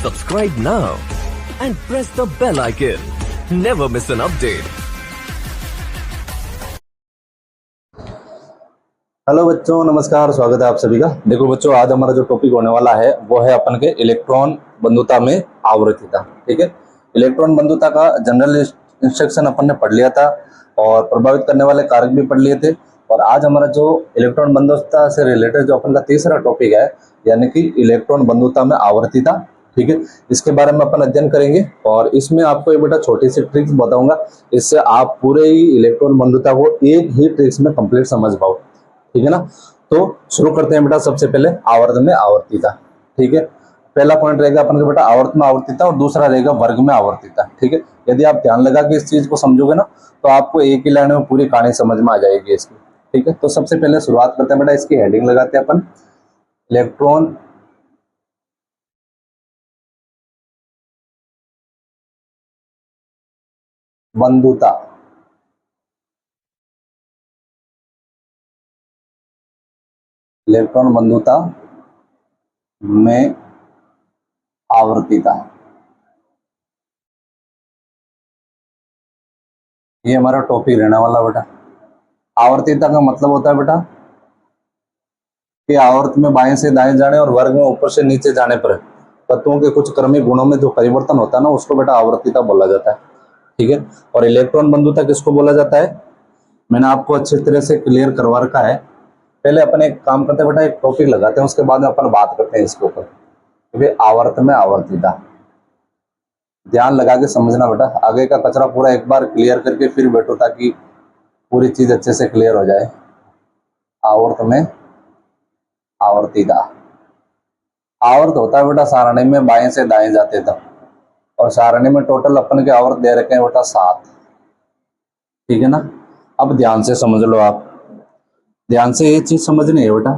Subscribe now and press the bell icon. Never miss an update. Hello बच्चों, नमस्कार। स्वागत है आप सभी का। देखो बच्चों, आज हमारा जो टॉपिक होने वाला है वो है अपन के इलेक्ट्रॉन बंधुता में आवर्तिता। ठीक है, इलेक्ट्रॉन बंधुता का जनरल इंस्ट्रक्शन अपन ने पढ़ लिया था और प्रभावित करने वाले कारक भी पढ़ लिए थे। और आज हमारा जो इलेक्ट्रॉन बंधुता से रिलेटेड जो अपन का तीसरा टॉपिक है, यानी कि इलेक्ट्रॉन बंधुता में आवर्तिता। ठीक है, इसके बारे में अपन अध्ययन करेंगे और इसमें आपको एक बेटा छोटी सी ट्रिक्स बताऊंगा, इससे आप पूरे ही इलेक्ट्रॉन बंधुता को एक ही ट्रिक्स में कंप्लीट समझ पाओ। ठीक है ना, तो शुरू करते हैं बेटा। सबसे पहले आवर्त में आवर्तिता। ठीक है, पहला पॉइंट रहेगा अपन का बेटा आवर्त में आवर्तिता और दूसरा रहेगा वर्ग में आवर्तिता। ठीक है, यदि आप ध्यान लगा के इस चीज को समझोगे ना तो आपको एक ही लाइन में पूरी कहानी समझ में आ जाएगी इसकी। ठीक है, तो सबसे पहले शुरुआत करते हैं बेटा, इसकी हेडिंग लगाते हैं अपन, इलेक्ट्रॉन बंधुता। इलेक्ट्रॉन बंधुता में आवर्तिता, ये हमारा टॉपिक रहने वाला बेटा। आवर्तिता का मतलब होता है बेटा कि आवर्त में बाएं से दाएं जाने और वर्ग में ऊपर से नीचे जाने पर तत्वों के कुछ क्रमिक गुणों में जो परिवर्तन होता है ना, उसको बेटा आवर्तिता बोला जाता है। ठीक है, और इलेक्ट्रॉन बंधुता किसको बोला जाता है, मैंने आपको अच्छी तरह से क्लियर करवा रखा है। पहले अपन एक काम करते हैं बेटा, एक टॉपिक लगाते हैं, उसके बाद में अपन बात करते हैं इसके ऊपर। आवर्त में आवर्तिता, ध्यान लगा के समझना बेटा, आगे का कचरा पूरा एक बार क्लियर करके फिर बैठो ताकि पूरी चीज अच्छे से क्लियर हो जाए। आवर्त में आवर्तिता, आवर्त होता है बेटा सारणी में बाएं से दाएं जाते तक, और सारणी में टोटल अपन के आवर्त दे रखे हैं बेटा 7। ठीक है ना, अब ध्यान से समझ लो आप, ध्यान से ये चीज समझनी है बेटा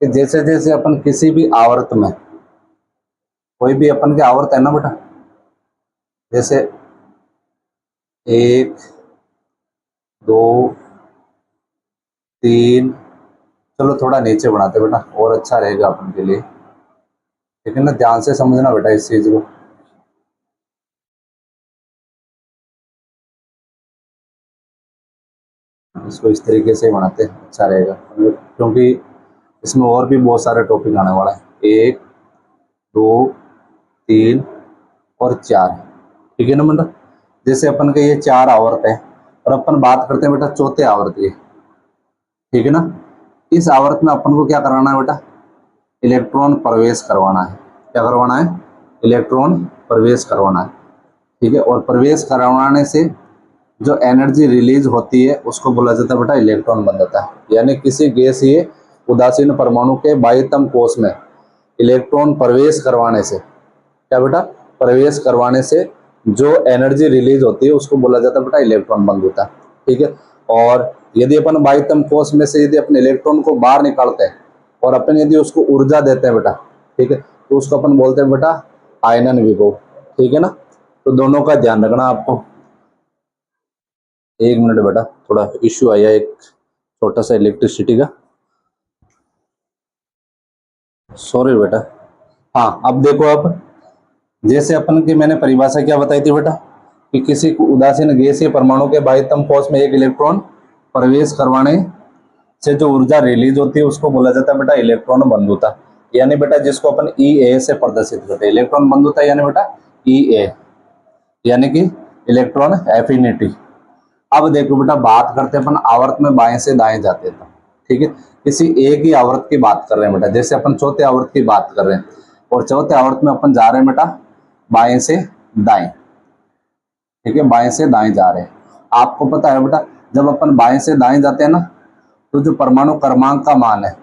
कि जैसे जैसे अपन किसी भी आवर्त में, कोई भी अपन के आवर्त है ना बेटा, जैसे 1 2 3, चलो थोड़ा नीचे बढ़ाते बेटा और अच्छा रहेगा अपन के लिए। ठीक है ना, ध्यान से समझना बेटा इस चीज को। इसको इस तरीके से बनाते हैं, अच्छा रहेगा, क्योंकि इसमें और भी बहुत सारे टॉपिक आने वाला है। 1 2 3 और 4। ठीक है ना बेटा, जैसे अपन के ये 4 आवर्त है और अपन बात करते हैं बेटा चौथे आवर्त की। ठीक है ना, इस आवर्त में अपन को क्या कराना है बेटा, इलेक्ट्रॉन प्रवेश करवाना है। क्या करवाना है, इलेक्ट्रॉन प्रवेश करवाना है। ठीक है, और प्रवेश करवाने से जो एनर्जी रिलीज होती है उसको बोला जाता है बेटा इलेक्ट्रॉन बंधुता। यानी किसी गैसीय उदासीन परमाणु के बाह्यतम कोश में इलेक्ट्रॉन प्रवेश करवाने से, क्या बेटा, प्रवेश करवाने से जो एनर्जी रिलीज होती है उसको बोला जाता है बेटा इलेक्ट्रॉन बंधुता। ठीक है, और यदि अपन बाह्यतम कोश में से यदि अपने इलेक्ट्रॉन को बाहर निकालते हैं और अपन यदि उसको ऊर्जा देते हैं बेटा, ठीक है, तो उसको अपन बोलते हैं बेटा आयनन विभव। ठीक है ना, तो दोनों का ध्यान रखना आपको। एक मिनट बेटा, थोड़ा इश्यू आया एक छोटा सा इलेक्ट्रिसिटी का, सॉरी बेटा। हाँ, अब देखो, अब जैसे अपन की मैंने परिभाषा क्या बताई थी बेटा कि किसी उदासीन गैसीय परमाणु के बाह्यतम कोश में एक इलेक्ट्रॉन प्रवेश करवाने से जो ऊर्जा रिलीज होती है उसको बोला जाता है बेटा इलेक्ट्रॉन बंधुता। यानी बेटा जिसको अपन ई से प्रदर्शित करते हैं, इलेक्ट्रॉन बंधुता यानी बेटा ई, यानी कि इलेक्ट्रॉन एफिनिटी। अब देखो बेटा, बात करते हैं अपन आवर्त में बाएं से दाएं जाते हैं। ठीक है, किसी एक ही आवर्त की बात कर रहे हैं बेटा, जैसे अपन चौथे आवर्त की बात कर रहे हैं और चौथे आवर्त में अपन जा रहे हैं बेटा बाएं से दाएं। ठीक है, बाएं से दाएं जा रहे हैं। आपको पता है बेटा जब अपन बाएं से दाएं जाते हैं ना तो जो परमाणु क्रमांक का मान है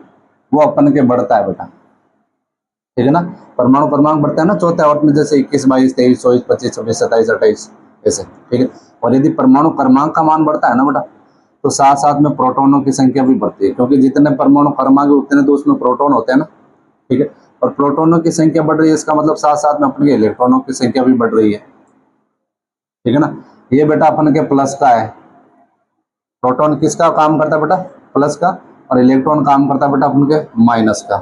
वो अपन के बढ़ता है बेटा। ठीक है ना, परमाणु क्रमांक बढ़ता है ना चौथे आवर्त में, जैसे 21 22 23 24 25 26 27 28 ऐसे। ठीक है, और यदि परमाणु क्रमांक का मान बढ़ता है ना बेटा तो साथ साथ में प्रोटॉनों की संख्या भी बढ़ती है, क्योंकि जितने परमाणु क्रमांक उतने तो उसमें प्रोटॉन होते हैं ना। ठीक है, और प्रोटॉनों की संख्या बढ़ रही है, इसका मतलब साथ साथ में अपने इलेक्ट्रॉनों की संख्या भी बढ़ रही है। ठीक है ना, ये बेटा अपन के प्लस का है। प्रोटॉन किसका काम करता है बेटा, प्लस का, और इलेक्ट्रॉन काम करता है बेटा अपन के माइनस का।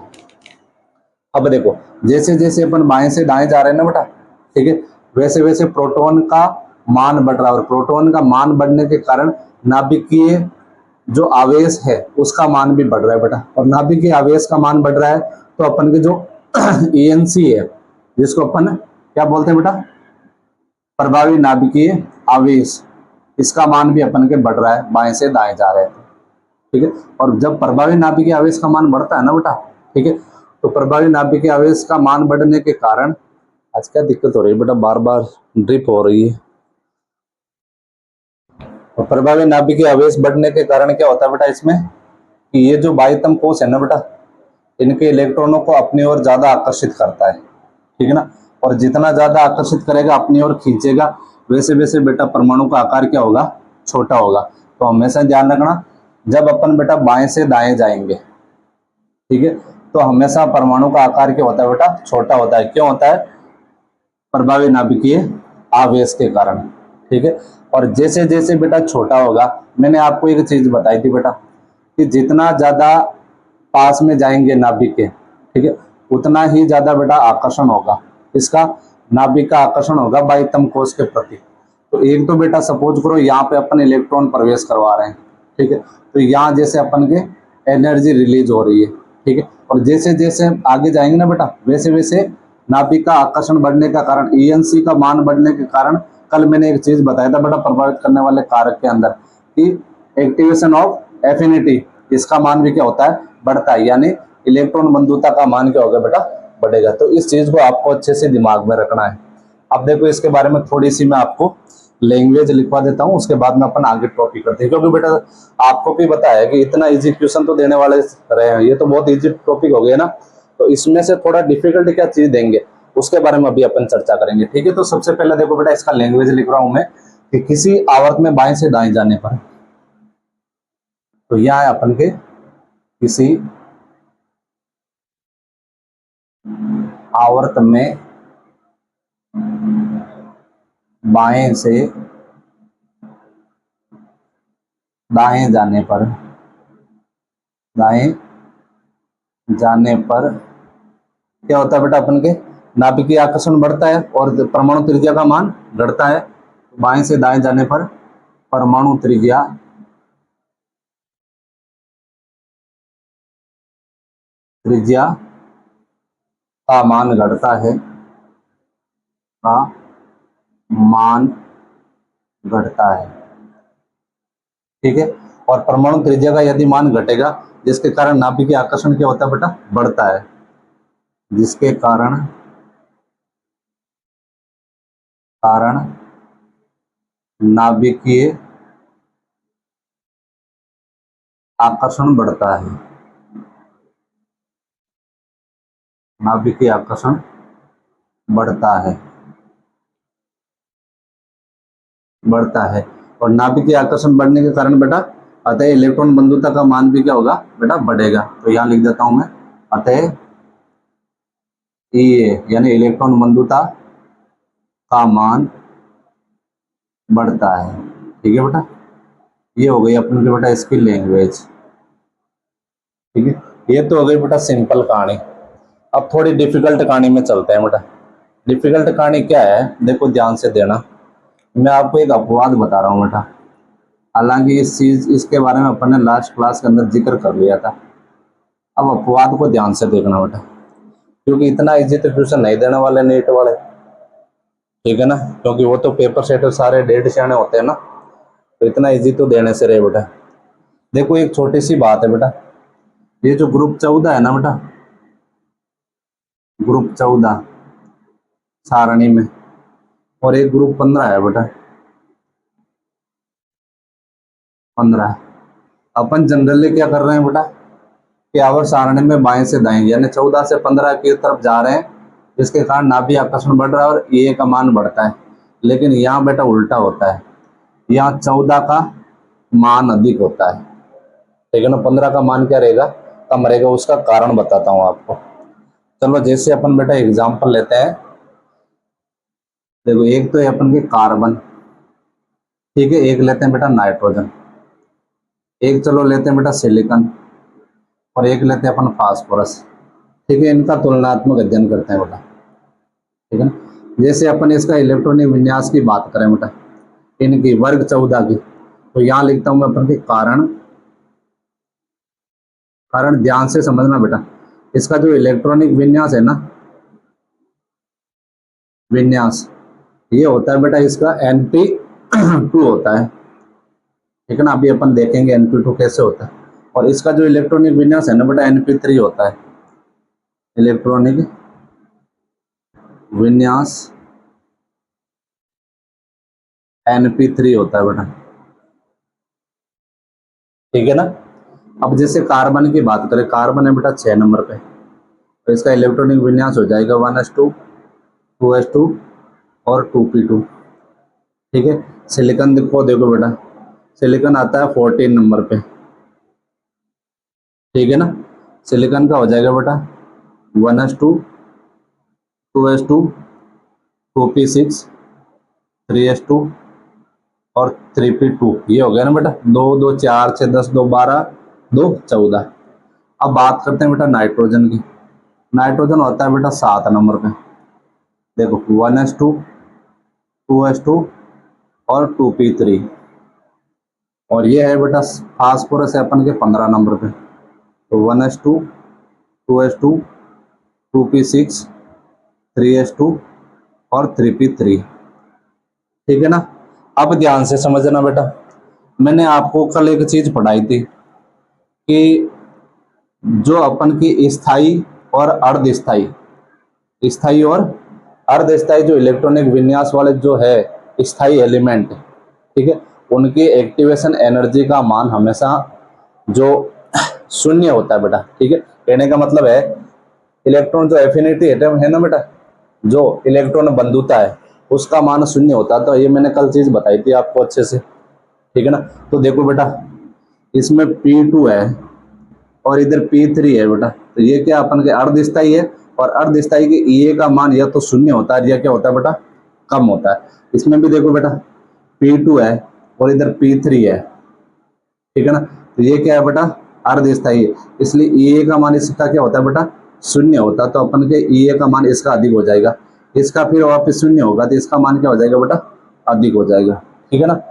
अब देखो जैसे जैसे अपन बाएं से दाएं जा रहे हैं ना बेटा, ठीक है, वैसे वैसे प्रोटॉन का मान बढ़ रहा है, और प्रोटॉन का मान बढ़ने के कारण नाभिकीय जो आवेश है उसका मान भी बढ़ रहा है बेटा, और नाभिकीय आवेश का मान बढ़ रहा है तो अपन के जो ईएनसी है, जिसको अपन क्या बोलते हैं बेटा, प्रभावी नाभिकीय आवेश, इसका मान भी अपन के बढ़ रहा है, बाएं से दाएं जा रहे हैं, ठीक है। और जब प्रभावी नाभिकीय आवेश का मान बढ़ता है ना बेटा, ठीक है, तो प्रभावी नाभिकीय आवेश का मान बढ़ने के कारण, आज क्या दिक्कत हो रही है बेटा, बार बार ड्रिप हो रही है। और प्रभावी नाभिकीय आवेश बढ़ने के कारण क्या होता है बेटा इसमें, कि ये जो बाह्यतम कोश है ना बेटा, इनके इलेक्ट्रॉनों को अपनी ओर ज्यादा आकर्षित करता है, ठीक है ना, और जितना ज्यादा आकर्षित करेगा, अपनी ओर खींचेगा, वैसे वैसे बेटा परमाणु का आकार क्या होगा, छोटा होगा। तो हमेशा ध्यान रखना, जब अपन बेटा बाएं से दाएं जाएंगे, ठीक है, तो हमेशा परमाणु का आकार क्या होता है बेटा, छोटा होता है। क्यों होता है, प्रभावी नाभिकीय आवेश के कारण, ठीक है। और जैसे जैसे बेटा छोटा होगा, मैंने आपको एक चीज बताई थी बेटा, कि जितना ज्यादा पास में जाएंगे नाभिक के, ठीक है, उतना ही ज्यादा बेटा आकर्षण होगा इसका, नाभिक का आकर्षण होगा बाह्यतम कोश के प्रति। तो एक तो बेटा सपोज करो यहाँ पे अपन इलेक्ट्रॉन प्रवेश करवा रहे हैं, ठीक है, तो यहाँ जैसे अपन के एनर्जी रिलीज हो रही है, ठीक है, और जैसे जैसे आगे जाएंगे ना बेटा, वैसे वैसे नाभिक का आकर्षण बढ़ने का कारण, ईएनसी का मान बढ़ने के कारण, कल मैंने एक चीज बताया था बेटा प्रभावित करने वाले कारक के अंदर, कि एक्टिवेशन ऑफ एफिनिटी, इसका मान भी क्या होता है, बढ़ता है, यानी इलेक्ट्रॉन बंधुता का मान क्या होगा बेटा, बढ़ेगा। तो इस चीज को आपको अच्छे से दिमाग में रखना है। अब देखो इसके बारे में थोड़ी सी मैं आपको लैंग्वेज लिखवा देता हूँ, उसके बाद में अपन आगे टॉपिक करते हैं, क्योंकि बेटा आपको भी पता है कि इतना इजी क्वेश्चन तो देने वाले रहे हैं, ये तो बहुत इजी टॉपिक हो गया ना, तो इसमें से थोड़ा डिफिकल्ट क्या चीज देंगे उसके बारे में अभी अपन चर्चा करेंगे, ठीक है। तो सबसे पहले देखो बेटा इसका लैंग्वेज लिख रहा हूं मैं, कि किसी आवर्त में बाएं से दाएं जाने पर, तो यह है अपन के किसी आवर्त में बाएं से दाएं जाने पर, दाएं जाने पर क्या होता है बेटा, अपन के नाभिकीय आकर्षण बढ़ता है और परमाणु त्रिज्या का मान घटता है। बाएं से दाएं जाने पर परमाणु त्रिज्या का मान घटता है, का मान घटता है, ठीक है। और परमाणु त्रिज्या का यदि मान घटेगा, जिसके कारण नाभिकीय आकर्षण क्या होता है बेटा, बढ़ता है, जिसके कारण नाभिकीय आकर्षण बढ़ता है, नाभिकीय आकर्षण बढ़ता है, और नाभिकीय आकर्षण बढ़ने के कारण बेटा अतः इलेक्ट्रॉन बंधुता का मान भी क्या होगा बेटा, बढ़ेगा। तो यहां लिख देता हूं मैं, अतः ये यानी इलेक्ट्रॉन बंधुता का मान बढ़ता है, ठीक है बेटा। ये हो गई अपने बेटा इसकी लैंग्वेज, ठीक है। ये तो हो गई बेटा सिंपल कहानी। अब थोड़ी डिफिकल्ट कहानी में चलते हैं बेटा। डिफिकल्ट कहानी क्या है, देखो ध्यान से देना, मैं आपको एक अपवाद बता रहा हूँ बेटा, हालांकि इसके बारे में अपन ने लास्ट क्लास के अंदर जिक्र कर लिया था। अब अपवाद को ध्यान से देखना बेटा, क्योंकि इतना इजी तो ट्यूशन नहीं देने वाले नीट वाले, ठीक है ना, क्योंकि वो तो पेपर सेटर सारे 1.5 सियाने होते हैं ना, तो इतना इजी तो देने से रहे बेटा। देखो एक छोटी सी बात है बेटा, ये जो ग्रुप 14 है ना बेटा, ग्रुप 14 सारणी में, और एक ग्रुप 15 है बेटा, 15। अपन जनरली क्या कर रहे हैं बेटा, कि आवर्त सारणी में बाएं से दाएं यानी 14 से 15 की तरफ जा रहे हैं, जिसके कारण नाभि आकर्षण बढ़ रहा है और ए का मान बढ़ता है। लेकिन यहाँ बेटा उल्टा होता है, यहाँ 14 का मान अधिक होता है, ठीक है ना, 15 का मान क्या रहेगा, कम रहेगा। उसका कारण बताता हूँ आपको। चलो जैसे अपन बेटा एग्जाम्पल लेते हैं, देखो एक तो है अपन के कार्बन, ठीक है, एक लेते हैं बेटा नाइट्रोजन, एक चलो लेते हैं बेटा सिलिकॉन, और एक लेते हैं अपन फास्फोरस। ठीक है, इनका तुलनात्मक अध्ययन करते हैं बेटा। ठीक है ना। जैसे अपन इसका इलेक्ट्रॉनिक विन्यास की बात करें बेटा, इनकी वर्ग 14 की, तो यहाँ लिखता हूं मैं अपन के कारण। कारण ध्यान से समझना बेटा, इसका जो इलेक्ट्रॉनिक विन्यास है ना, विन्यास, ये होता है बेटा इसका np2 होता है। ठीक है ना। अभी अपन देखेंगे np2 कैसे होता है। और इसका जो इलेक्ट्रॉनिक विन्यास है ना बेटा, np3 होता है। इलेक्ट्रॉनिक विन्यास np3 होता है बेटा। ठीक है ना। अब जैसे कार्बन की बात करें, कार्बन है बेटा 6 नंबर पे, तो इसका इलेक्ट्रॉनिक विन्यास हो जाएगा 1s2 2s2 और 2p2। ठीक है। सिलिकॉन को देखो बेटा, सिलिकॉन आता है 14 नंबर पे। ठीक है ना। सिलिकॉन का हो जाएगा बेटा 1s2 2s2 2p6 3s2 और 3p2। ये हो गया ना बेटा, 2 2 4 6 10 2 12 2 14। अब बात करते हैं बेटा नाइट्रोजन की। नाइट्रोजन होता है बेटा 7 नंबर पे। देखो 1s2 2s2 और 2p3। और ये है बेटा फास्फोरस है अपन के 15 नंबर पे, तो 1s2 2s2 2p6 3s2 और 3p3। ठीक है ना। अब ध्यान से समझना बेटा, मैंने आपको कल एक चीज पढ़ाई थी कि जो अपन की स्थायी और अर्ध स्थायी, स्थायी और अर्ध स्थायी जो इलेक्ट्रॉनिक विन्यास वाले जो है स्थायी एलिमेंट, ठीक है, उनकी एक्टिवेशन एनर्जी का मान हमेशा जो शून्य होता है बेटा। ठीक है। कहने का मतलब है इलेक्ट्रॉन जो एफिनिटी एटम है ना बेटा, जो इलेक्ट्रॉन बंधुता है, उसका मान शून्य होता है। तो ये मैंने कल चीज बताई थी आपको अच्छे से। ठीक है ना। तो देखो बेटा, इसमें P2 है और इधर P3 है बेटा, तो ये क्या अपन के अर्धस्थायी है, और अर्धस्थायी के E का मान या तो शून्य होता है या क्या होता है बेटा, कम होता है। इसमें भी देखो बेटा P2 है और इधर P3 है। ठीक है ना। तो ये क्या है बेटा, अर्धस्थायी है, इसलिए E का मान इसका क्या होता है बेटा, शून्य होता है। तो अपन के E का मान इसका अधिक हो जाएगा, इसका फिर वापस शून्य होगा तो इसका मान क्या हो जाएगा बेटा, अधिक हो जाएगा। ठीक है ना।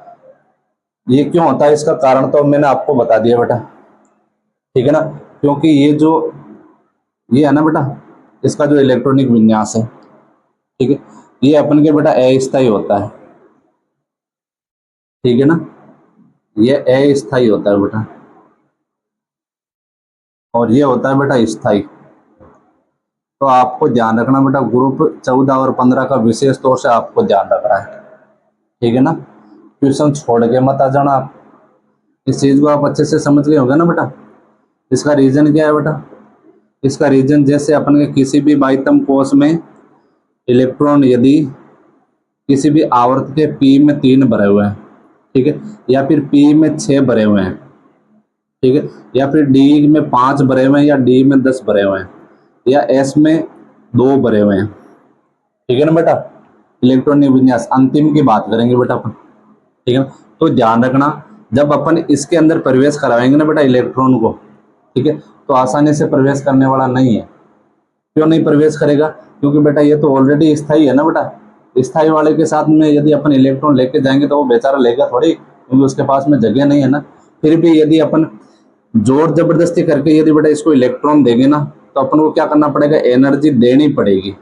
ये क्यों होता है, इसका कारण तो मैंने आपको बता दिया बेटा। ठीक है ना। क्योंकि ये है ना बेटा, इसका जो इलेक्ट्रॉनिक विन्यास है, ठीक है, ये अपन के बेटा अस्थायी होता है। ठीक है ना। ये अस्थायी होता है बेटा, और ये होता है बेटा स्थायी। तो आपको ध्यान रखना बेटा, ग्रुप 14 और 15 का विशेष तौर से आपको ध्यान रखना है। ठीक है ना। ट्यूशन छोड़ के मत आ जाना आप। इस चीज को आप अच्छे से समझ गए होंगे ना बेटा। इसका रीजन क्या है बेटा, इसका रीजन जैसे अपन के किसी भी बाह्यतम कोश में इलेक्ट्रॉन यदि किसी भी आवर्त के P में 3 भरे हुए हैं, ठीक है, या फिर P में 6 भरे हुए हैं, ठीक है, या फिर D में 5 भरे हुए हैं, या D में 10 भरे हुए हैं, या S में 2 भरे हुए हैं। ठीक है ना बेटा। इलेक्ट्रॉनिक विन्यास अंतिम की बात करेंगे बेटा अपन। ठीक है। तो ध्यान रखना, जब अपन इसके अंदर प्रवेश कराएंगे ना बेटा इलेक्ट्रॉन को, ठीक है, तो आसानी से प्रवेश करने वाला नहीं है। क्यों नहीं प्रवेश करेगा, क्योंकि बेटा ये तो ऑलरेडी स्थायी है ना बेटा। स्थायी वाले के साथ में यदि अपन इलेक्ट्रॉन लेके जाएंगे तो वो बेचारा लेगा थोड़ी, क्योंकि उसके पास में जगह नहीं है ना। फिर भी यदि अपन जोर जबरदस्ती करके यदि बेटा इसको इलेक्ट्रॉन देंगे ना, तो अपन को क्या करना पड़ेगा, एनर्जी देनी पड़ेगी।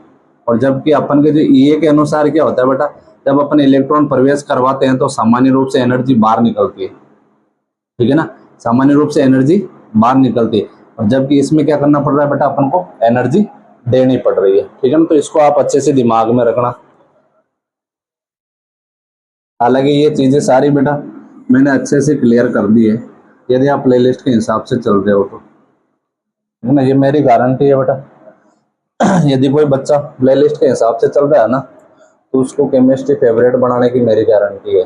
और जबकि अपन के जो E के अनुसार क्या होता है बेटा, जब अपन इलेक्ट्रॉन प्रवेश करवाते हैं तो सामान्य रूप से एनर्जी बाहर निकलती है। ठीक है ना। सामान्य रूप से एनर्जी बाहर निकलती है, और जबकि इसमें क्या करना पड़ रहा है बेटा, अपन को एनर्जी देनी पड़ रही है। ठीक है ना। तो इसको आप अच्छे से दिमाग में रखना। हालांकि ये चीजें सारी बेटा मैंने अच्छे से क्लियर कर दी है, यदि आप प्लेलिस्ट के हिसाब से चल रहे हो तो, है ना। ये मेरी गारंटी है बेटा। यदि कोई बच्चा प्लेलिस्ट के हिसाब से चल रहा है ना, तो उसको केमिस्ट्री फेवरेट बनाने की मेरी गारंटी है।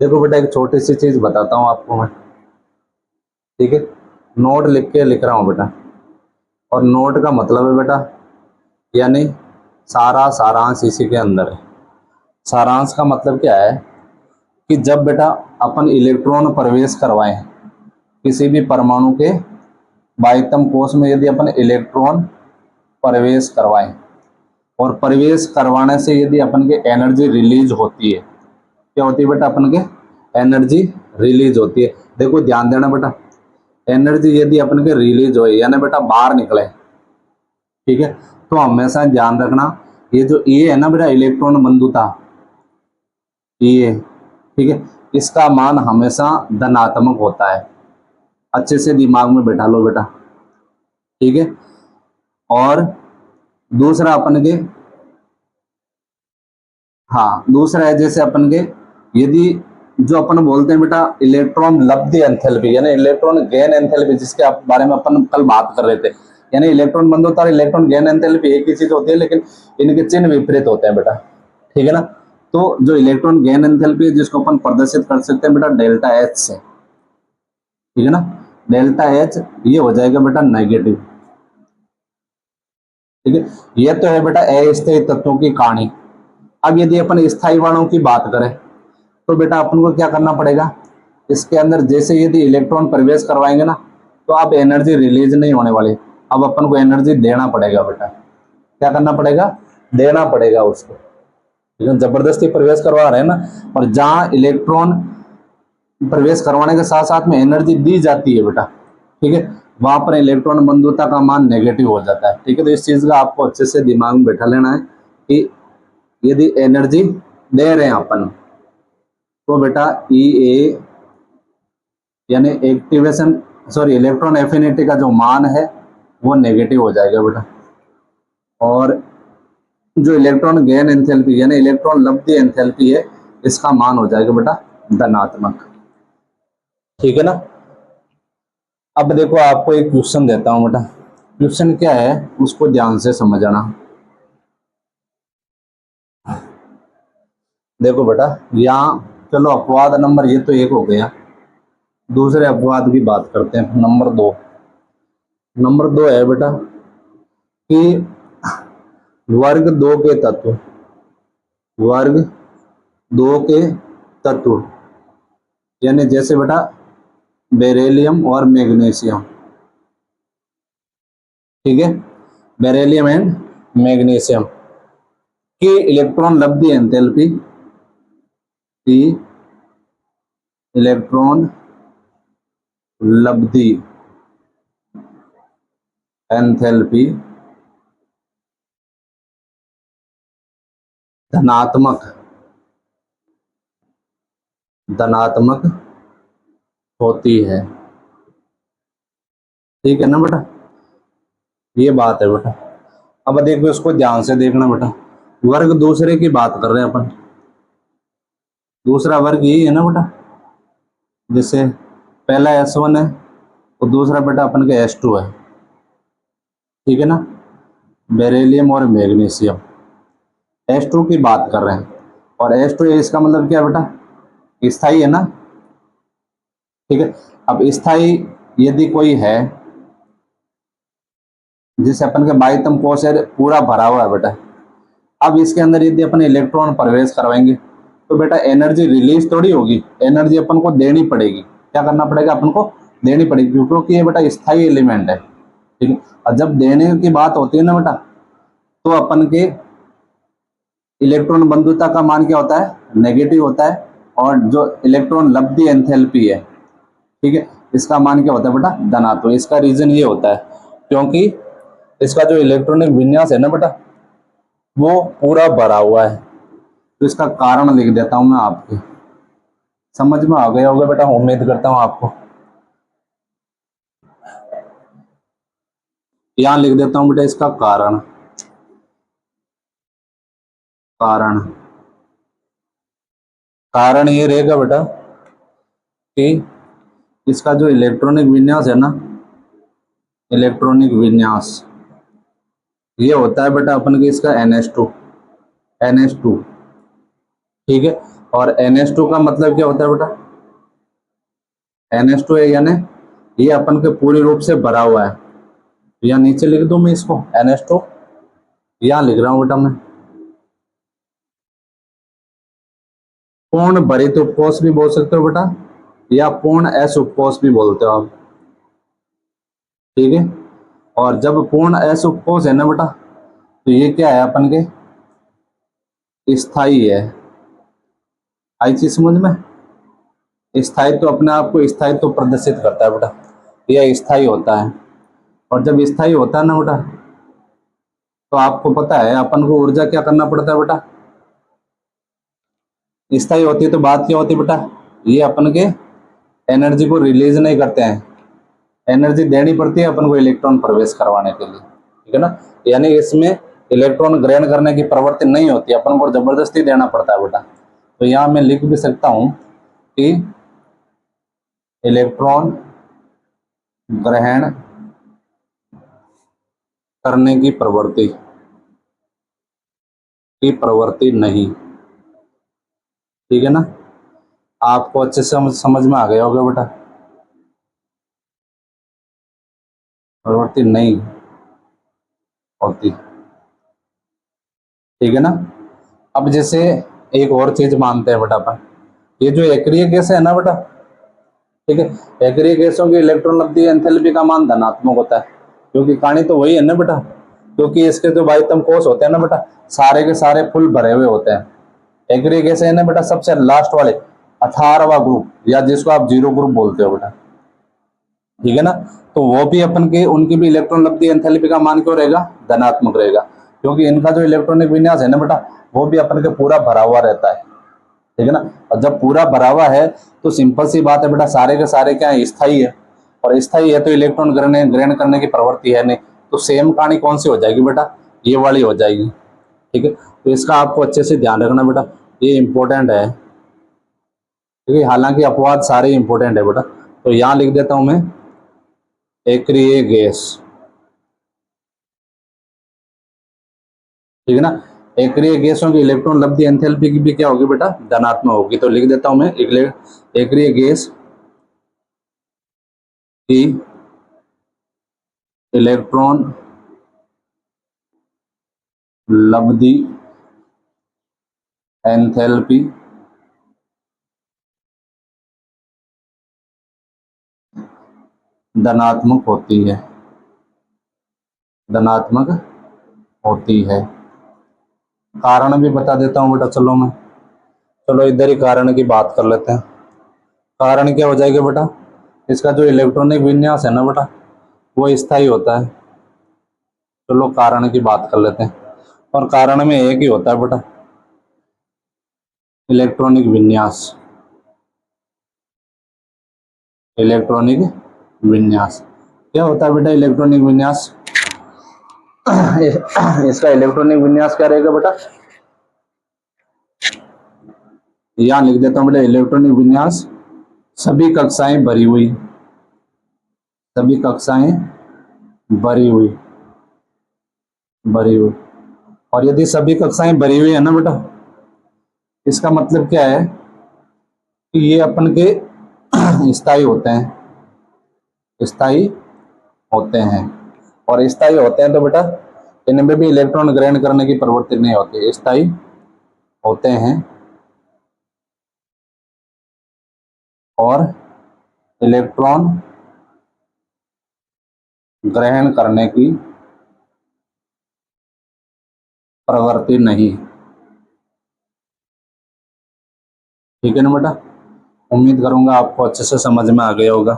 देखो बेटा, एक छोटी सी चीज बताता हूँ आपको मैं। ठीक है। नोट लिख रहा हूँ बेटा, और नोट का मतलब है बेटा यानी सारा सारांश इसी के अंदर है। सारांश का मतलब क्या है कि जब बेटा अपन इलेक्ट्रॉन प्रवेश करवाएं किसी भी परमाणु के बाह्यतम कोश में, यदि अपन इलेक्ट्रॉन प्रवेश करवाएं, और प्रवेश करवाने से यदि अपन के एनर्जी रिलीज होती है, क्या होती है बेटा, अपन के एनर्जी रिलीज होती है। देखो ध्यान देना बेटा, एनर्जी यदि अपन के रिलीज हो यानी बेटा बाहर निकले, ठीक है, तो हमेशा ध्यान रखना ये जो ये है ना बेटा इलेक्ट्रॉन बंधुता, ये ठीक है, इसका मान हमेशा धनात्मक होता है। अच्छे से दिमाग में बैठा लो बेटा, ठीक है। और दूसरा अपन के, हाँ दूसरा है जैसे अपन के यदि जो अपन बोलते हैं बेटा इलेक्ट्रॉन लब्धि एंथैल्पी यानी इलेक्ट्रॉन गेन एंथैल्पी, जिसके बारे में अपन कल बात कर रहे थे, यानी इलेक्ट्रॉन बंधुता और इलेक्ट्रॉन गेन एंथैल्पी एक ही चीज होती है लेकिन इनके चिन्ह विपरीत होते हैं बेटा, ठीक है ना। तो जो इलेक्ट्रॉन गेन एंथैल्पी है जिसको अपन प्रदर्शित कर सकते हैं बेटा डेल्टा एच से, ठीक है ना, डेल्टा एच ये हो जाएगा बेटा नेगेटिव, ठीक है। ये तो है बेटा अस्थायी तत्वों की कहानी। अब यदि अपन स्थायी वालों की बात करें तो बेटा अपन को क्या करना पड़ेगा, इसके अंदर जैसे यदि इलेक्ट्रॉन प्रवेश करवाएंगे ना तो अब एनर्जी रिलीज नहीं होने वाली, अब अपन को एनर्जी देना पड़ेगा बेटा, क्या करना पड़ेगा, देना पड़ेगा उसको, लेकिन जबरदस्ती प्रवेश करवा रहे हैं ना। और जहां इलेक्ट्रॉन प्रवेश करवाने के साथ साथ में एनर्जी दी जाती है बेटा, ठीक है, वहां पर इलेक्ट्रॉन बंधुता का मान नेगेटिव हो जाता है, ठीक है। तो इस चीज का आपको अच्छे से दिमाग में बैठा लेना है कि यदि एनर्जी दे रहे हैं अपन तो बेटा ई ए यानी एक्टिवेशन सॉरी इलेक्ट्रॉन एफिनिटी का जो मान है वो नेगेटिव हो जाएगा बेटा, और जो इलेक्ट्रॉन गेन एंथैल्पी यानी इलेक्ट्रॉन लब्धि एंथैल्पी है इसका मान हो जाएगा बेटा धनात्मक, ठीक है ना। अब देखो आपको एक क्वेश्चन देता हूं बेटा, क्वेश्चन क्या है उसको ध्यान से समझना। देखो बेटा यहाँ चलो अपवाद नंबर ये तो एक हो गया, दूसरे अपवाद की बात करते हैं, नंबर दो। नंबर दो है बेटा कि वर्ग दो के तत्व, वर्ग दो के तत्व यानी जैसे बेटा बेरिलियम और मैग्नीशियम, ठीक है, बेरिलियम एंड मैग्नीशियम की इलेक्ट्रॉन लब्धि एंथैल्पी की इलेक्ट्रॉन लब्धि एंथैल्पी धनात्मक धनात्मक होती है, ठीक है ना बेटा, ये बात है बेटा। अब देखो इसको ध्यान से देखना बेटा, वर्ग दूसरे की बात कर रहे हैं अपन, दूसरा वर्ग यही है ना बेटा, जैसे पहला S1 है और दूसरा बेटा अपन का S2 है, ठीक है ना, बेरिलियम और मैग्नीशियम S2 की बात कर रहे हैं, और S2 इसका मतलब क्या बेटा स्थायी है ना, ठीक है। अब स्थायी यदि कोई है जिसे अपन के बाह्यतम कोश है पूरा भरा हुआ है बेटा, अब इसके अंदर यदि अपन इलेक्ट्रॉन प्रवेश करवाएंगे तो बेटा एनर्जी रिलीज थोड़ी होगी, एनर्जी अपन को देनी पड़ेगी, क्या करना पड़ेगा अपन को, देनी पड़ेगी, क्योंकि ये बेटा स्थायी एलिमेंट है, ठीक है। और जब देने की बात होती है ना बेटा तो अपन के इलेक्ट्रॉन बंधुता का मान क्या होता है, नेगेटिव होता है, और जो इलेक्ट्रॉन लब्धि एंथैल्पी है, ठीक है, इसका मान क्या होता है बेटा धनात्मक। इसका रीजन ये होता है क्योंकि इसका जो इलेक्ट्रॉनिक विन्यास है ना बेटा वो पूरा भरा हुआ है, तो इसका कारण लिख देता हूं मैं, आपके समझ में आ गया होगा बेटा, उम्मीद करता हूं आपको। यहां लिख देता हूं बेटा इसका कारण, कारण कारण ये रहेगा बेटा कि इसका जो इलेक्ट्रॉनिक विन्यास है ना, इलेक्ट्रॉनिक विन्यास ये होता है बेटा अपन के इसका NH2, ठीक है। और NH2 का मतलब क्या होता है बेटा, NH2 है यानी ये अपन के पूरी रूप से भरा हुआ है, यहाँ नीचे लिख दूं मैं इसको NH2, यहाँ लिख रहा हूं बेटा मैं, पूर्ण भरित उपकोष भी बोल सकते हो बेटा, या पूर्ण S उपकोष भी बोलते हो आप, ठीक है। और जब पूर्ण असुपकोष है ना बेटा, तो ये क्या है अपन के स्थायी है। आई चीज समझ में? स्थायित्व अपने आप को स्थायित्व प्रदर्शित करता है बेटा, यह स्थायी होता है। और जब स्थायी होता है ना बेटा, तो आपको पता है अपन को ऊर्जा क्या करना पड़ता है बेटा, स्थायी होती है तो बात क्या होती है बेटा, ये अपन के एनर्जी को रिलीज नहीं करते हैं, एनर्जी देनी पड़ती है अपन को इलेक्ट्रॉन प्रवेश करवाने के लिए, ठीक है ना। यानी इसमें इलेक्ट्रॉन ग्रहण करने की प्रवृत्ति नहीं होती, अपन को जबरदस्ती देना पड़ता है बेटा। तो यहाँ मैं लिख भी सकता हूं कि इलेक्ट्रॉन ग्रहण करने की प्रवृत्ति नहीं, ठीक है ना। आपको अच्छे से समझ में आ गया होगा बेटा, प्रवृत्ति नहीं होती, ठीक है ना। अब जैसे एक और चीज मानते हैं बेटा अपन, ये जो एक्रिय गैस है ना बेटा, ठीक है, एक्रिय गैसों की इलेक्ट्रॉन लब्धि एंथैल्पी का मान धनात्मक होता है, क्योंकि कहानी तो वही है ना बेटा, क्योंकि इसके जो बाह्यतम कोश होते हैं ना बेटा, सारे के सारे फुल भरे हुए होते हैं। एक्रिय गैस है ना बेटा, सबसे लास्ट वाले 18वां ग्रुप, या जिसको आप जीरो ग्रुप बोलते हो बेटा, ठीक है ना। तो वो भी अपन के उनकी भी इलेक्ट्रॉन लब्धि एंथैल्पी का मान क्यों रहेगा, धनात्मक रहेगा, क्योंकि इनका जो इलेक्ट्रॉनिक विन्यास है ना बेटा, वो भी अपन के पूरा भरा हुआ रहता है, ठीक है ना। और जब पूरा भरा हुआ है तो सिंपल सी बात है बेटा, सारे के सारे क्या है, स्थायी है, और स्थायी है तो इलेक्ट्रॉन ग्रहण करने की प्रवृत्ति है नहीं, तो सेम कहानी कौन सी हो जाएगी बेटा, ये वाली हो जाएगी, ठीक है। तो इसका आपको अच्छे से ध्यान रखना बेटा, ये इंपॉर्टेंट है, क्योंकि हालांकि अपवाद सारे इंपॉर्टेंट है बेटा। तो यहाँ लिख देता हूं मैं एक्रिय गैस, ठीक है ना। एक्रिय गैसों की इलेक्ट्रॉन लब्धि एंथैल्पी की भी क्या होगी बेटा, धनात्मक होगी। तो लिख देता हूं मैं एक्रिय गैस की इलेक्ट्रॉन लब्धि एंथैल्पी धनात्मक होती है, धनात्मक होती है। कारण भी बता देता हूं बेटा, चलो इधर ही कारण की बात कर लेते हैं। कारण क्या हो जाएगा बेटा, इसका जो इलेक्ट्रॉनिक विन्यास है ना बेटा, वो स्थायी होता है। चलो कारण की बात कर लेते हैं, और कारण में एक ही होता है बेटा, इलेक्ट्रॉनिक विन्यास, इलेक्ट्रॉनिक विन्यास क्या होता है बेटा, इलेक्ट्रॉनिक विन्यास इसका इलेक्ट्रॉनिक विन्यास क्या रहेगा बेटा, यहां लिख देता हूं बेटा, इलेक्ट्रॉनिक विन्यास सभी कक्षाएं भरी हुई, सभी कक्षाएं भरी हुई, और यदि सभी कक्षाएं भरी हुई है ना बेटा, इसका मतलब क्या है कि ये अपन के स्थायी होते हैं, स्थायी होते हैं, और स्थायी होते हैं तो बेटा इनमें भी इलेक्ट्रॉन ग्रहण करने की प्रवृत्ति नहीं होती, स्थायी होते हैं और इलेक्ट्रॉन ग्रहण करने की प्रवृत्ति नहीं, ठीक है ना बेटा। उम्मीद करूंगा आपको अच्छे से समझ में आ गया होगा।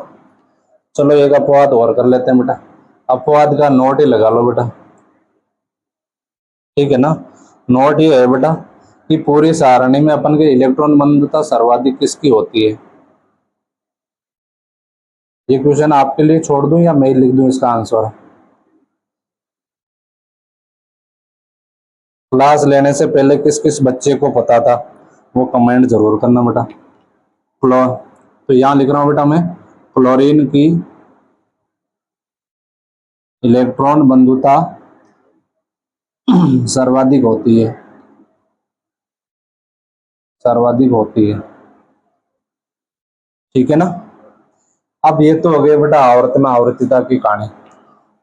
चलो एक अपवाद और कर लेते हैं बेटा, अपवाद का नोट ही लगा लो बेटा, ठीक है ना। नोट ये है बेटा कि पूरी सारणी में अपन के इलेक्ट्रॉन मंदता सर्वाधिक किसकी होती है। ये क्वेश्चन आपके लिए छोड़ दूं या मैं लिख दूं इसका आंसर। क्लास लेने से पहले किस किस बच्चे को पता था वो कमेंट जरूर करना बेटा। तो यहां लिख रहा हूं बेटा मैं, क्लोरीन की इलेक्ट्रॉन बंधुता सर्वाधिक होती है, सर्वाधिक होती है, ठीक है ना। अब ये तो हो गया बेटा आवर्त में आवृत्तिता की कहानी।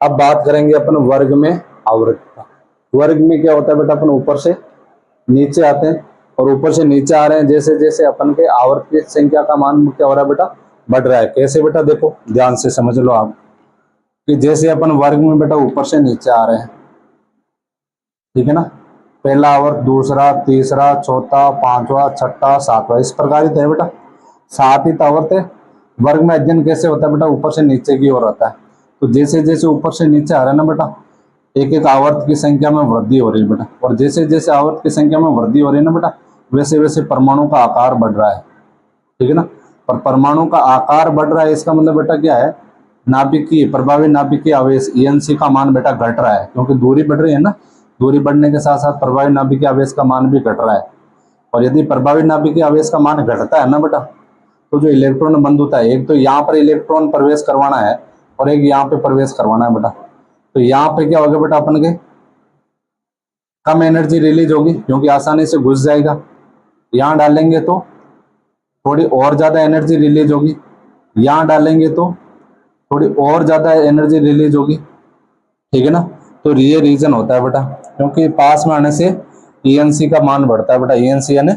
अब बात करेंगे अपन वर्ग में आवृत्तिता। वर्ग में क्या होता है बेटा, अपन ऊपर से नीचे आते हैं, और ऊपर से नीचे आ रहे हैं जैसे जैसे अपन के आवर्त की संख्या का मान क्या हो रहा है बेटा, बढ़ रहा है। कैसे बेटा, देखो ध्यान से समझ लो आप। कि जैसे अपन वर्ग में बेटा ऊपर से नीचे आ रहे हैं, ठीक है ना, पहला आवर्त, दूसरा, तीसरा, चौथा, पांचवा, छठा, सातवां, इस प्रकार ही है बेटा। 7 ही आवर्त है। वर्ग में अध्ययन कैसे होता है बेटा, ऊपर से नीचे की ओर आता है। तो जैसे जैसे ऊपर से नीचे आ रहा है ना बेटा, एक एक आवर्त की संख्या में वृद्धि हो रही है बेटा, और जैसे जैसे आवर्त की संख्या में वृद्धि हो रही है ना बेटा, वैसे वैसे परमाणु का आकार बढ़ रहा है, ठीक है ना। और परमाणु का आकार बढ़ रहा है, इसका मतलब बेटा क्या है, नाभिकीय प्रभावी नाभिकीय आवेश ENC का मान बेटा घट रहा है, क्योंकि दूरी बढ़ रही है ना, दूरी बढ़ने के साथ साथ प्रभावी नाभिकीय आवेश का मान भी घट रहा है। और यदि प्रभावी नाभिकीय आवेश का मान घटता है ना बेटा, तो जो इलेक्ट्रॉन बंद होता है, एक तो यहाँ पर इलेक्ट्रॉन प्रवेश करवाना है और एक यहाँ पे प्रवेश करवाना है बेटा। तो यहाँ पे क्या होगा बेटा, अपन के कम एनर्जी रिलीज होगी क्योंकि आसानी से घुस जाएगा। यहाँ डालेंगे तो थोड़ी और ज्यादा एनर्जी रिलीज होगी, यहाँ डालेंगे तो थोड़ी और ज्यादा एनर्जी रिलीज होगी, ठीक है ना। तो ये रीजन होता है बेटा, क्योंकि पास में आने से ENC का मान बढ़ता है बेटा। ENC यानी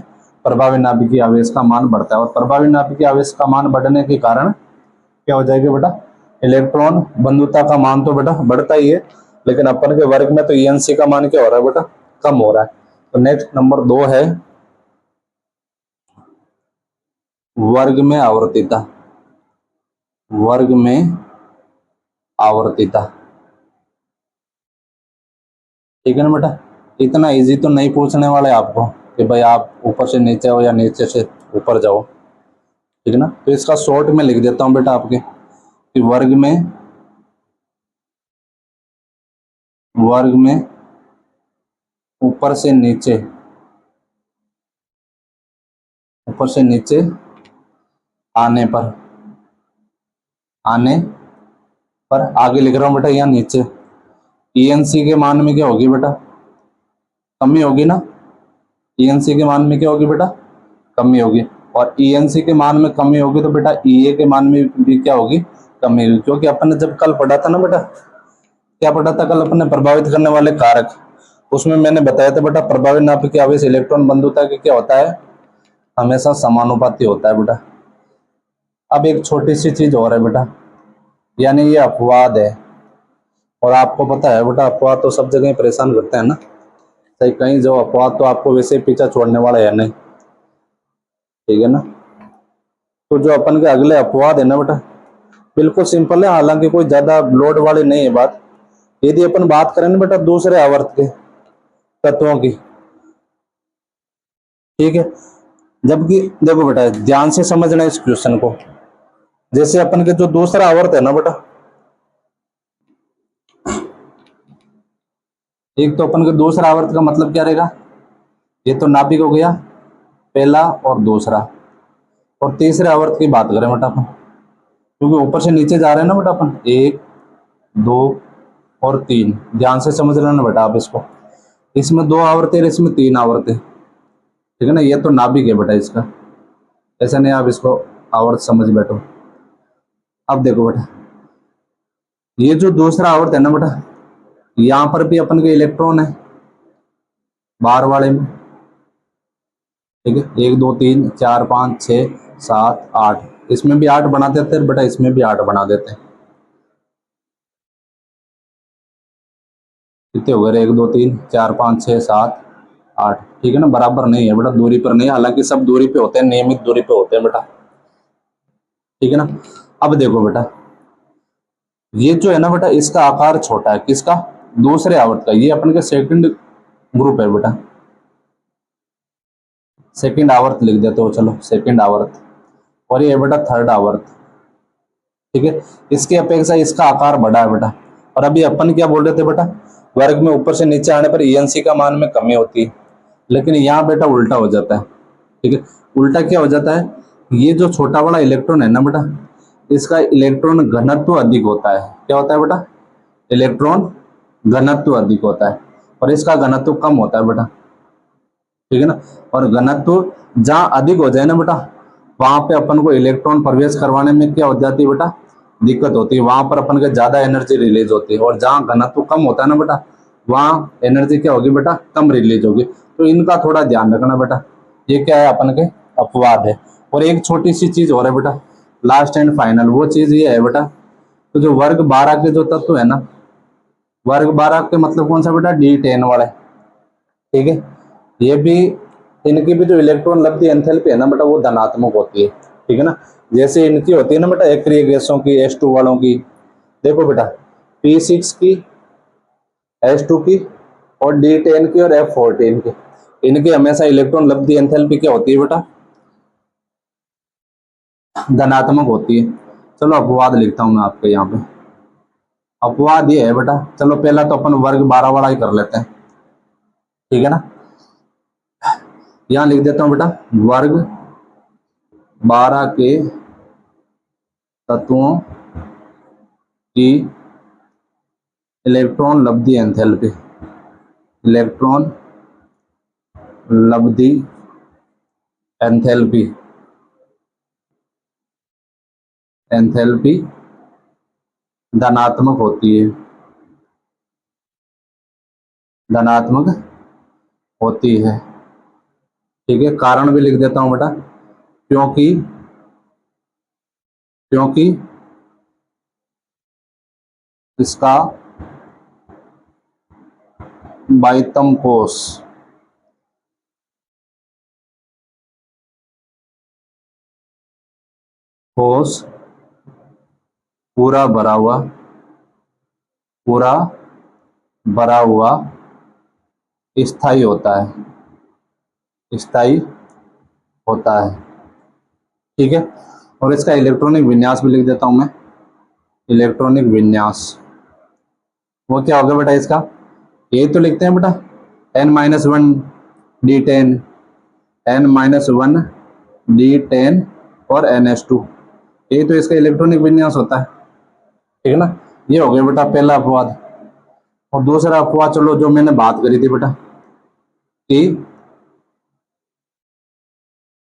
प्रभावी नाभिकीय आवेश का मान बढ़ता है, और प्रभावी नाभिकीय आवेश का मान बढ़ने के कारण क्या हो जाएगा बेटा, इलेक्ट्रॉन बंधुता का मान तो बेटा बढ़ता ही है, लेकिन अपन के वर्ग में तो ENC का मान क्या हो रहा है बेटा, कम हो रहा है। तो नेक्स्ट नंबर 2 है वर्ग में आवर्तिता। वर्ग में आवर्तिता, ठीक है ना बेटा। इतना इजी तो नहीं पूछने वाले आपको कि भाई आप ऊपर से नीचे हो या नीचे से ऊपर जाओ, ठीक है ना। तो इसका शॉर्ट में लिख देता हूं बेटा आपके कि वर्ग में ऊपर से नीचे आने पर आगे लिख रहा हूं बेटा, यहाँ नीचे ENC के मान में क्या होगी बेटा, कमी होगी ना। ENC के मान में क्या होगी बेटा, कमी होगी। और ENC के मान में कमी होगी तो बेटा EA के मान में भी क्या होगी, कमी होगी। क्योंकि अपन ने जब कल पढ़ा था ना बेटा, क्या पढ़ा था कल अपन ने, प्रभावित करने वाले कारक, उसमें मैंने बताया था बेटा प्रभावी नाभिकीय आवेश इलेक्ट्रॉन बंधुता के क्या होता है, हमेशा समानुपाती होता है बेटा। अब एक छोटी सी चीज और है बेटा, यानी ये अपवाद है। और आपको पता है बेटा अपवाद तो सब जगह परेशान करते हैं ना, सही कहीं जो अपवाद तो आपको वैसे ही पीछा छोड़ने वाला है नहीं, ठीक है ना। तो जो अपन के अगले अपवाद है ना बेटा, बिल्कुल सिंपल है, हालांकि कोई ज्यादा लोड वाली नहीं है बात। यदि अपन बात करें ना बेटा दूसरे आवर्त के तत्वों की, ठीक है, जबकि देखो बेटा ध्यान से समझना इस क्वेश्चन को। जैसे अपन के जो दूसरा आवर्त है ना बेटा, एक तो अपन के दूसरा आवर्त का मतलब क्या रहेगा, ये तो नाभिक हो गया पहला और दूसरा। और तीसरे आवर्त की बात करें बेटा अपन, क्योंकि ऊपर से नीचे जा रहे हैं ना बेटा अपन, 1 2 और 3, ध्यान से समझ लेना बेटा आप इसको। इसमें 2 आवर्त है, इसमें 3 आवर्त है, ठीक है ना। ये तो नाभिक है बेटा इसका, ऐसा नहीं आप इसको आवर्त समझ बैठो। अब देखो बेटा ये जो दूसरा आवर्त है ना बेटा, यहां पर भी अपन के इलेक्ट्रॉन है बाहर वाले में, ठीक है, 1 2 3 4 5 6 7 8, इसमें भी 8 बना देते हैं बेटा, इसमें भी 8 बना देते हैं। कितने हो गए, 1 2 3 4 5 6 7 8, ठीक है ना। बराबर नहीं है बेटा, दूरी पर नहीं है, हालांकि सब दूरी पे होते हैं, नियमित दूरी पे होते हैं बेटा, ठीक है ना। अब देखो बेटा ये जो है ना बेटा, इसका आकार छोटा है, किसका, दूसरे आवर्त का। ये अपन के सेकंड ग्रुप है बेटा, सेकंड आवर्त लिख देते हो, चलो सेकंड आवर्त। और ये है बेटा थर्ड आवर्त, ठीक है। इसकी अपेक्षा इसका आकार बड़ा है बेटा। और अभी अपन क्या बोल रहे थे बेटा, वर्ग में ऊपर से नीचे आने पर ENC का मान में कमी होती है, लेकिन यहाँ बेटा उल्टा हो जाता है, ठीक है। उल्टा क्या हो जाता है, ये जो छोटा बड़ा इलेक्ट्रॉन है ना बेटा, इसका इलेक्ट्रॉन घनत्व अधिक होता है। क्या होता है बेटा, इलेक्ट्रॉन घनत्व अधिक होता है, और इसका घनत्व कम होता है बेटा, ठीक है ना। और घनत्व जहां अधिक हो जाए ना बेटा, वहां पे अपन को इलेक्ट्रॉन प्रवेश करवाने में क्या हो जाती है बेटा, दिक्कत होती है। वहां पर अपन के ज्यादा एनर्जी रिलीज होती है, और जहां घनत्व कम होता है ना बेटा, वहां एनर्जी क्या होगी बेटा, कम रिलीज होगी। तो इनका थोड़ा ध्यान रखना बेटा, ये क्या है अपन के अपवाद है। और एक छोटी सी चीज और है बेटा, लास्ट एंड फाइनल, वो चीज ये है बेटा तो जो वर्ग 12 के जो तत्व है ना, वर्ग 12 के मतलब कौन सा बेटा, D10 वाला है, ठीक है। ये भी, इनकी भी जो इलेक्ट्रॉन लब्धि एंथैल्पी है ना बेटा वो धनात्मक होती है, ठीक है ना। जैसे इनकी होती है ना बेटा एक्रिय गैसों की, H2 वालों की, देखो बेटा P6 की, H2 की और D10 की और F14 की, इनकी हमेशा इलेक्ट्रॉन लब्धि एंथैल्पी क्या होती है बेटा, धनात्मक होती है। चलो अपवाद लिखता हूं मैं आपके यहाँ पे। अपवाद ये है बेटा, चलो पहला तो अपन वर्ग 12 वाला ही कर लेते हैं, ठीक है ना। यहां लिख देता हूं बेटा, वर्ग 12 के तत्वों की इलेक्ट्रॉन लब्धि एंथैल्पी, इलेक्ट्रॉन लब्धि एंथैल्पी, एंथैल्पी धनात्मक होती है, धनात्मक होती है, ठीक है। कारण भी लिख देता हूं बेटा, क्योंकि क्योंकि इसका बाह्यतम कोश पूरा भरा हुआ स्थायी होता है, स्थायी होता है, ठीक है। और इसका इलेक्ट्रॉनिक विन्यास भी लिख देता हूं मैं, इलेक्ट्रॉनिक विन्यास वो क्या होगा बेटा इसका, ये तो लिखते हैं बेटा N-1 D10, N-1 D10 और NH2, ये तो इसका इलेक्ट्रॉनिक विन्यास होता है, ठीक है ना। ये हो गया बेटा पहला अपवाद। और दूसरा अपवाद चलो जो मैंने बात करी थी बेटा कि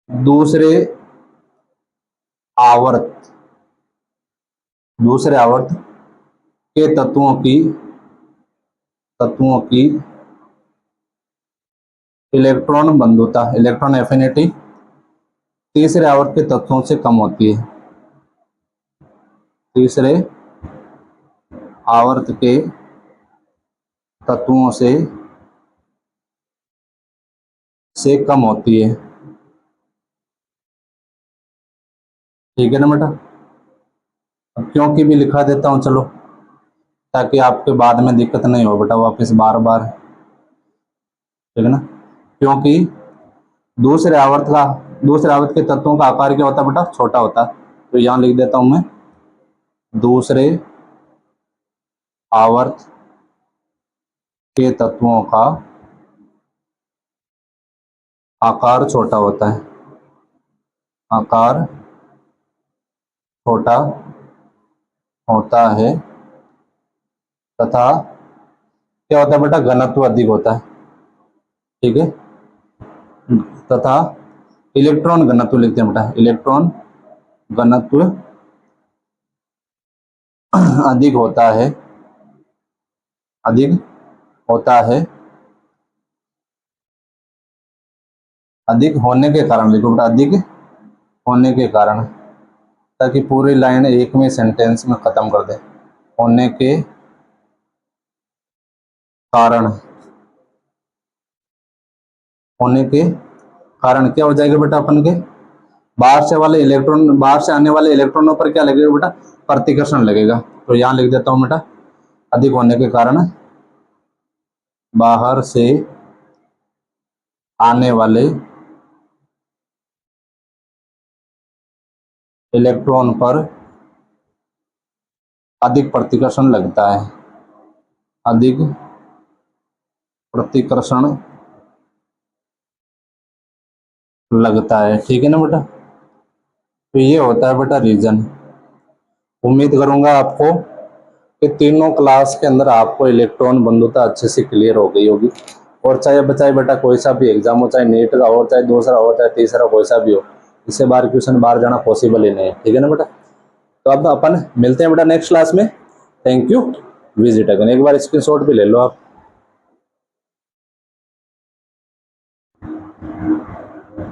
दूसरे आवर्त के तत्वों की इलेक्ट्रॉन बंधुता, इलेक्ट्रॉन एफिनिटी तीसरे आवर्त के तत्वों से कम होती है, तीसरे आवर्त के तत्वों से कम होती है, ठीक है ना बेटा। अब क्योंकि भी लिखा देता हूं चलो, ताकि आपके बाद में दिक्कत नहीं हो बेटा वापस बार बार, ठीक है ना। क्योंकि दूसरे आवर्त के तत्वों का आकार क्या होता है बेटा, छोटा होता है। तो यहां लिख देता हूं मैं, दूसरे आवर्त के तत्वों का आकार छोटा होता है, आकार छोटा होता है तथा क्या होता है बेटा, घनत्व अधिक होता है, ठीक है। तथा इलेक्ट्रॉन घनत्व लिखते हैं बेटा, इलेक्ट्रॉन घनत्व अधिक होता है, अधिक होने के कारण लिखो बेटा, अधिक होने के कारण, ताकि पूरी लाइन एक में सेंटेंस में खत्म कर दे। होने के कारण क्या हो जाएगा बेटा, अपन के बाहर से आने वाले इलेक्ट्रॉनों पर क्या लगेगा बेटा, प्रतिकर्षण लगेगा। तो यहां लिख देता हूं बेटा, अधिक होने के कारण बाहर से आने वाले इलेक्ट्रॉन पर अधिक प्रतिकर्षण लगता है, अधिक प्रतिकर्षण लगता है, ठीक है ना बेटा। तो ये होता है बेटा रीजन। उम्मीद करूंगा आपको कि तीनों क्लास के अंदर आपको इलेक्ट्रॉन बंधुता अच्छे से क्लियर हो गई होगी। और चाहे बचाए बेटा कोई सा भी एग्जाम हो, चाहे नीट का हो, चाहे दूसरा हो, चाहे तीसरा कोई सा भी हो, इससे बाहर क्वेश्चन बाहर जाना पॉसिबल ही नहीं है, ठीक है ना बेटा। तो अब अपन मिलते हैं बेटा नेक्स्ट क्लास में। Thank you, visit again. एक बार स्क्रीनशॉट भी ले लो आप।